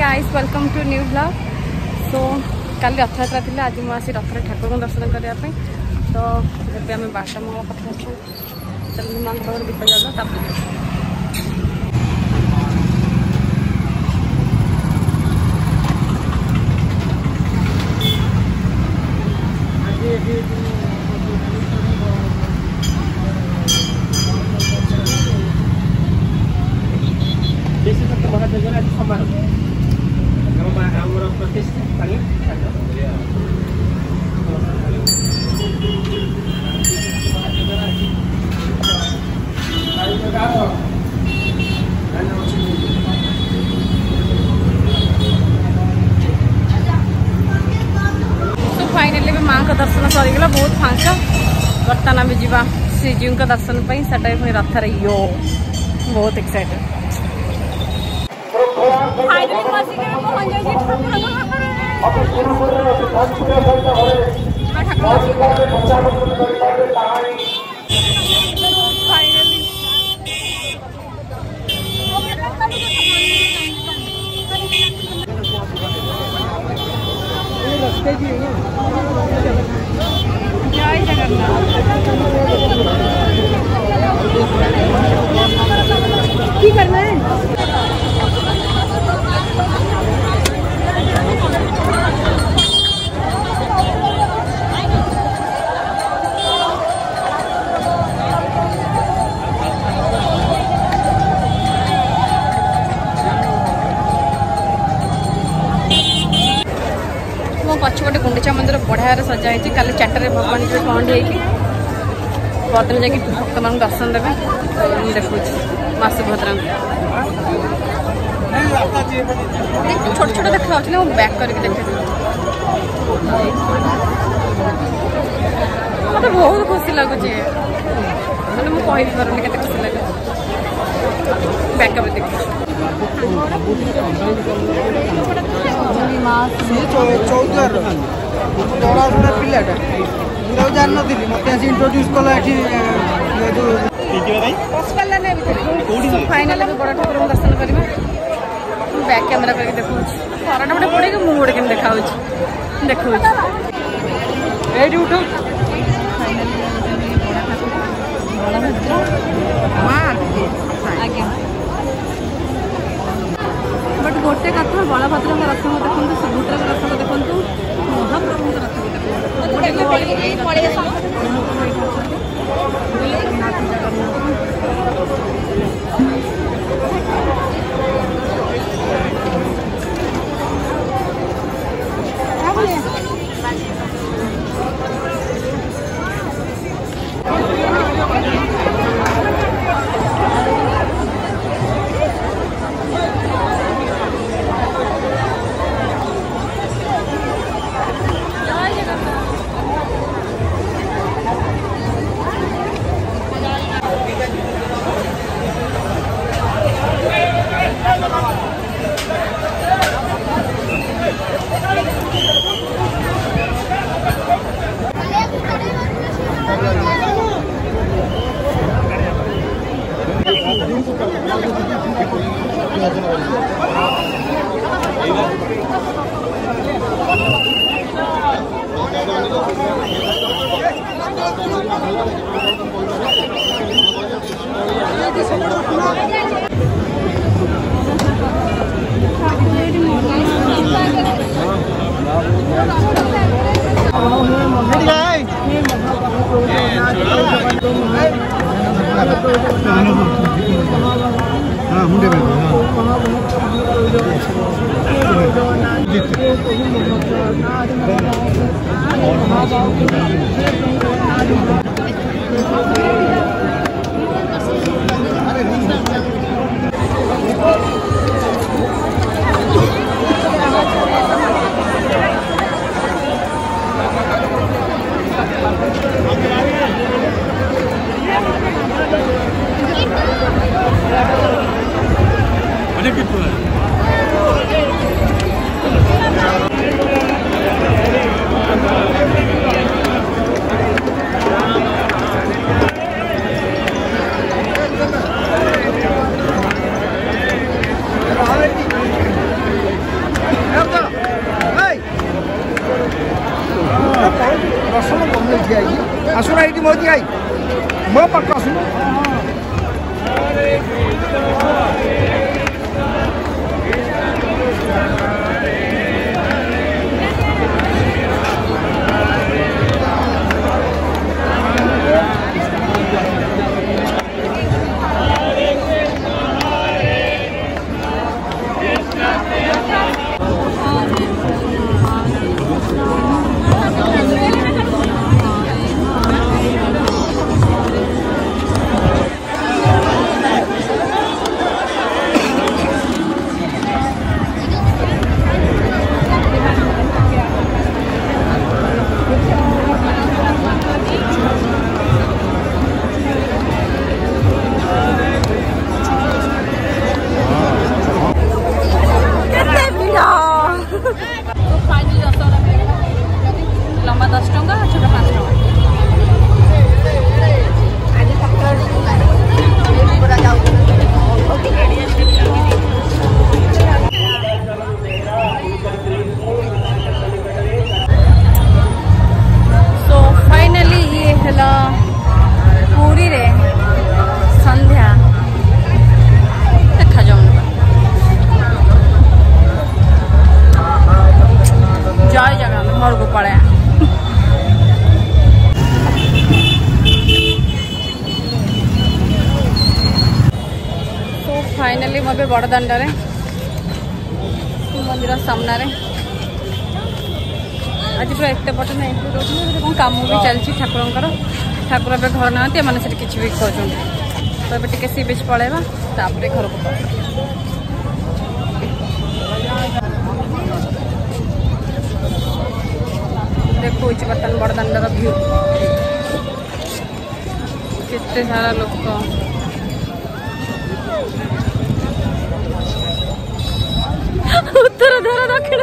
Guys welcome to new blog. So काली रथयात्रा थी आज मुझे रथर ठाकुर को दर्शन करने तो जब आम बाटा मो पाखे चल माँ पाखे दीप जाऊँ फाइनली भी माँ का दर्शन सरीगला बहुत फांका। बर्तमान आम जा श्रीजीव का दर्शन पर रथ यो बहुत एक्साइटेड। जय जगन्नाथ की करना है। पछपटे गुंडीचा मंदिर बढ़िया सजाई काली 4 भगवान जो पहुँच जाइए बर्तन जाकि भक्त मान दर्शन देवे देखो माँ सुभद्रा छोट छोट देखा बैक करके देखे मत बहुत खुशी लगुच मैंने मुझे कह पारे के खुशी लगे बैक देखे पिलाटा जान नी मत इंट्रोड्यूस कला फाइनाल बड़ ठाकुर को दर्शन करेंगे बैक कैमेरा करके देखा खराटा गोटे पड़े मुझे गोटे केम देखा देखा उठ बट गोटे कथा बलभद्र रथ को देखो सुभद्रा रथ को देखो महाप्रभु रथ को ମୋ ପାଖ ଆସୁନ। लंबा 10 टंका छोटा 5 टंका। सो फाइनली ये है पूरी रे संध्या देखा जाऊन जय जगह घर को पड़े। फाइनली मैं बड़दाण्ड मंदिर सामने आज पूरा एत पर्यटन एंट्री रोड कौन कम भी चलती ठाकुर ठाकुर ए घर ना मैंने किसी भी खोज तो ये टी सी बीच पलैबा तापर घर को देखो बर्तमान बड़दाण्डर व्यू केते सारा लोक उत्तर दक्षिण